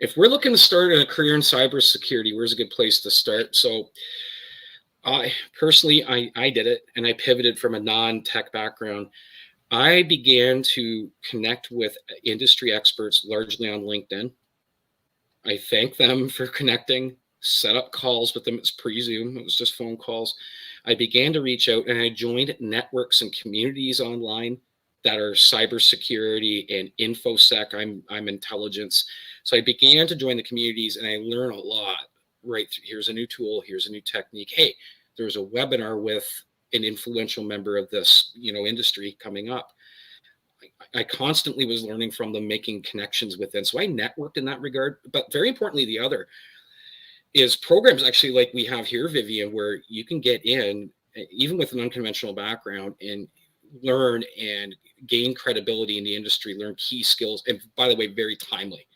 If we're looking to start a career in cybersecurity, where's a good place to start? So I personally did it, and I pivoted from a non-tech background. I began to connect with industry experts largely on LinkedIn. I thank them for connecting, set up calls with them. It's pre-Zoom, it was just phone calls. I began to reach out, and I joined networks and communities online that are cybersecurity and infosec. I'm intelligence. So I began to join the communities, and I learned a lot. Right, here's a new tool, here's a new technique. Hey, there's a webinar with an influential member of this, industry coming up. I constantly was learning from them, making connections with them. So I networked in that regard. But very importantly, the other is programs actually like we have here, Vivian, where you can get in, even with an unconventional background, and learn and gain credibility in the industry, learn key skills. And by the way, very timely,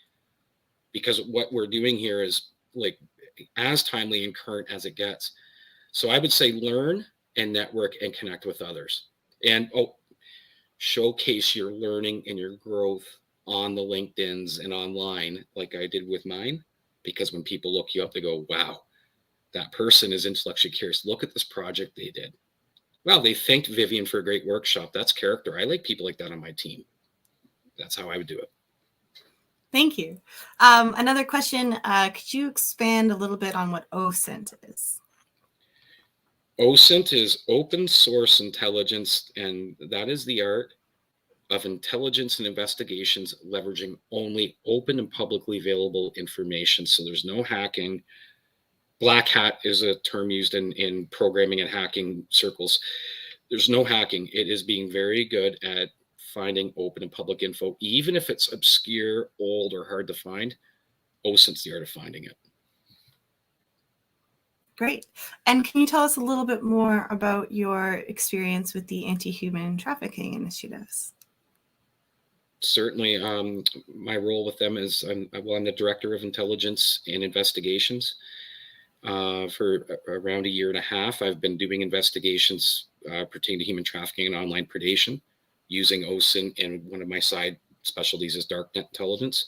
because what we're doing here is like as timely and current as it gets. So I would say learn and network and connect with others, and showcase your learning and your growth on the LinkedIns and online, like I did with mine. Because when people look you up, they go, wow, that person is intellectually curious. Look at this project they did. Wow, they thanked Vivian for a great workshop. That's character. I like people like that on my team. That's how I would do it. Thank you. Another question, could you expand a little bit on what OSINT is? OSINT is open source intelligence, and that is the art of intelligence and investigations leveraging only open and publicly available information. So there's no hacking. Black hat is a term used in programming and hacking circles. There's no hacking. It is being very good at finding open and public info, even if it's obscure, old, or hard to find. OSINT's the art of finding it. Great. And can you tell us a little bit more about your experience with the anti-human trafficking initiatives? Certainly. My role with them is I'm the director of intelligence and investigations. For around a year and a half, I've been doing investigations pertaining to human trafficking and online predation using OSINT, and one of my side specialties is darknet intelligence.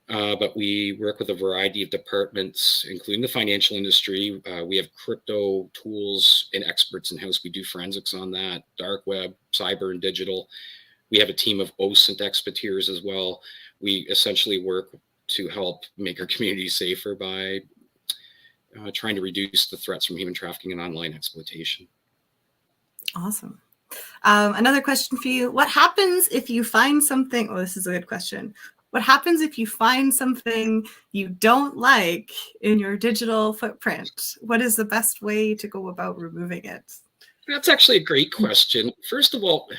But we work with a variety of departments, including the financial industry. We have crypto tools and experts in-house. We do forensics on that, dark web, cyber, and digital. We have a team of OSINT expertise as well. We essentially work to help make our community safer by trying to reduce the threats from human trafficking and online exploitation. Awesome. Another question for you. What happens if you find something? Oh, this is a good question. What happens if you find something you don't like in your digital footprint? What is the best way to go about removing it? That's actually a great question. First of all,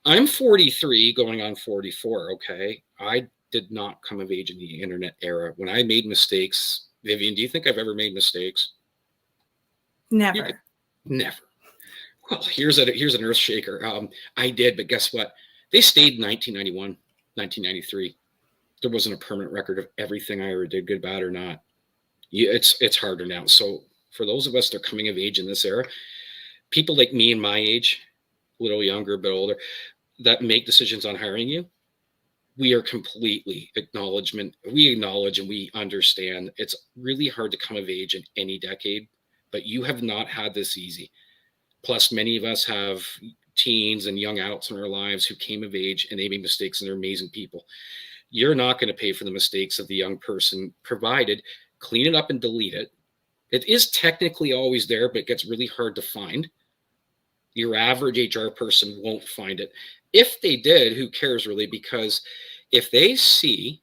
I'm 43 going on 44, okay? I did not come of age in the internet era. When I made mistakes, Vivian, do you think I've ever made mistakes? Never. Never. Well, here's an earth shaker. I did, but guess what? They stayed in 1991, 1993. there wasn't a permanent record of everything I ever did, good, bad, or not. It's harder now. So for those of us that are coming of age in this era, people like me and my age, a little younger, but older, that make decisions on hiring you, we are completely we acknowledge and we understand it's really hard to come of age in any decade, but you have not had this easy. Plus, many of us have teens and young adults in our lives who came of age and they made mistakes and they're amazing people. You're not going to pay for the mistakes of the young person, provided clean it up and delete it. It is technically always there, but it gets really hard to find. Your average HR person won't find it. If they did, who cares really? Because if they see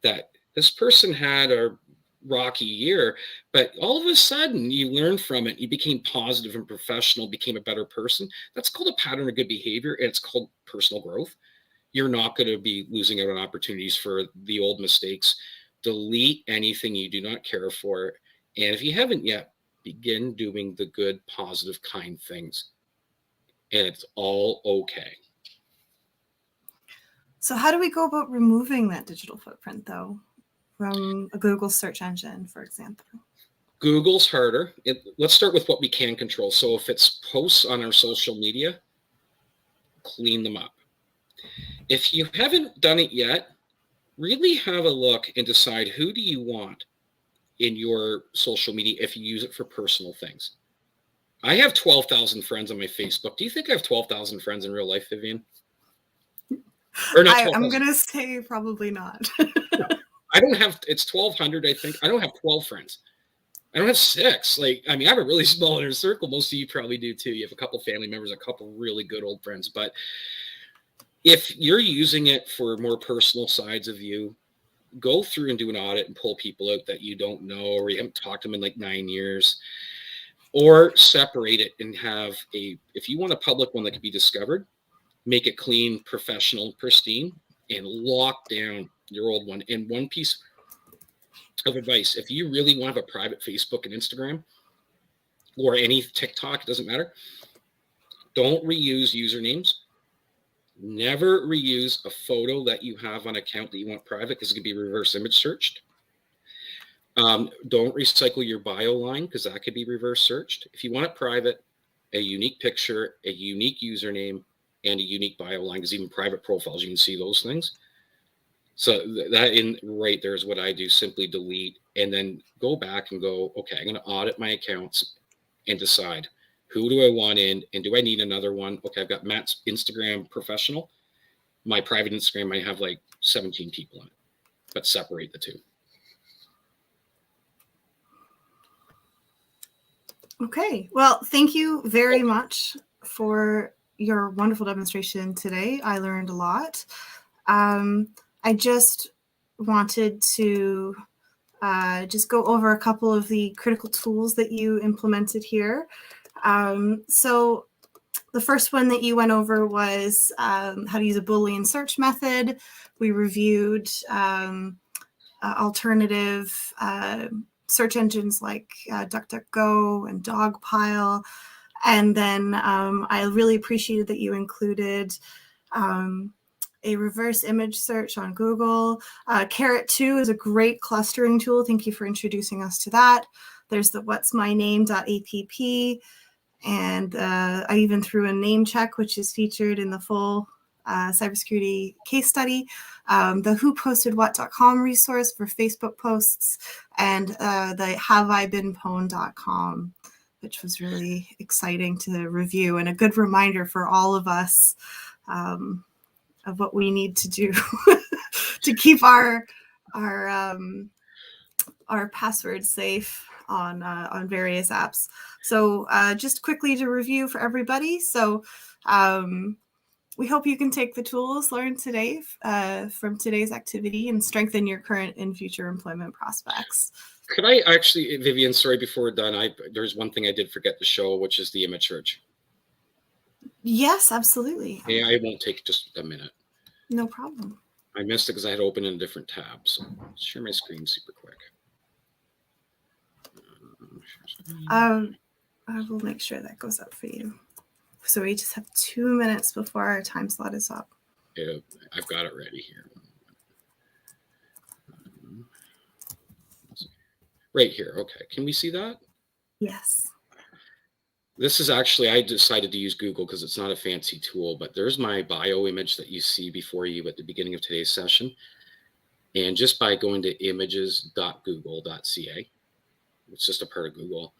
that this person had a rocky year, but all of a sudden you learned from it, you became positive and professional, became a better person, that's called a pattern of good behavior, and it's called personal growth. You're not going to be losing out on opportunities for the old mistakes. Delete anything you do not care for. And if you haven't yet, begin doing the good, positive, kind things. And it's all okay. So how do we go about removing that digital footprint, though, from a Google search engine, for example? Google's harder. Let's start with what we can control. So if it's posts on our social media, clean them up. If you haven't done it yet, really have a look and decide who do you want in your social media if you use it for personal things. I have 12,000 friends on my Facebook. Do you think I have 12,000 friends in real life, Vivian? Or not? I'm going to say probably not. No, I don't have, it's 1,200, I think. I don't have 12 friends. I don't have 6. Like, I mean, I have a really small inner circle. Most of you probably do too. You have a couple family members, a couple really good old friends. But if you're using it for more personal sides of you, go through and do an audit and pull people out that you don't know or you haven't talked to them in like 9 years. Or separate it and have if you want a public one that can be discovered, make it clean, professional, pristine, and lock down your old one. And one piece of advice, if you really want to have a private Facebook and Instagram or any TikTok, it doesn't matter, don't reuse usernames. Never reuse a photo that you have on account that you want private because it can be reverse image searched. Don't recycle your bio line because that could be reverse searched. If you want it private, a unique picture, a unique username, and a unique bio line, because even private profiles, you can see those things. So that in right there is what I do. Simply delete and then go back and go, okay, I'm going to audit my accounts and decide who do I want in and do I need another one? Okay, I've got Matt's Instagram professional. My private Instagram might have like 17 people in it, but separate the two. Okay, well, thank you very much for your wonderful demonstration today. I learned a lot. I just wanted to just go over a couple of the critical tools that you implemented here. So the first one that you went over was how to use a Boolean search method. We reviewed alternative search engines like DuckDuckGo and Dogpile. And then I really appreciated that you included a reverse image search on Google. Carrot2 is a great clustering tool. Thank you for introducing us to that. There's the whatsmyname.app. And I even threw a name check, which is featured in the full cybersecurity case study, the whopostedwhat.com resource for Facebook posts, and the haveibeenpwned.com, which was really exciting to review and a good reminder for all of us of what we need to do to keep our passwords safe on various apps. So just quickly to review for everybody. So we hope you can take the tools learned today from today's activity and strengthen your current and future employment prospects. Could I actually, Vivian, sorry, before we're done, there's one thing I did forget to show, which is the image search. Yes, absolutely. Yeah, it won't take just a minute. No problem. I missed it because I had to open in a different tab. So I'll share my screen super quick. I will make sure that goes up for you. So we just have 2 minutes before our time slot is up. Yeah, I've got it ready here. right here. Okay, can we see that? Yes. This is actually, I decided to use Google because it's not a fancy tool, but there's my bio image that you see before you at the beginning of today's session. And just by going to images.google.ca, it's just a part of Google,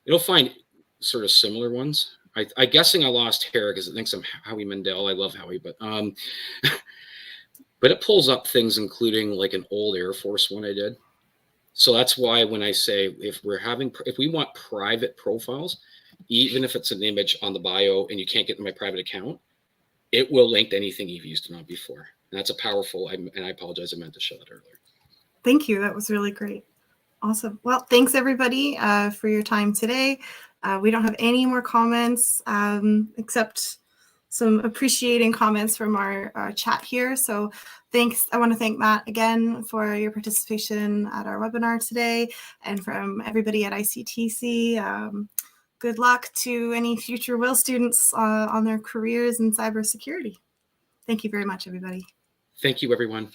you'll find sort of similar ones. I'm guessing I lost Harry because it thinks I'm Howie Mandel. I love Howie, but it pulls up things including like an old Air Force one I did. So that's why when I say if we want private profiles, even if it's an image on the bio and you can't get to my private account, it will link to anything you've used it on before. And that's a powerful, and I apologize, I meant to show that earlier. Thank you. That was really great. Awesome. Well, thanks everybody for your time today. We don't have any more comments except some appreciating comments from our chat here. So thanks. I want to thank Matt again for your participation at our webinar today, and from everybody at ICTC. Good luck to any future WIL students on their careers in cybersecurity. Thank you very much, everybody. Thank you, everyone.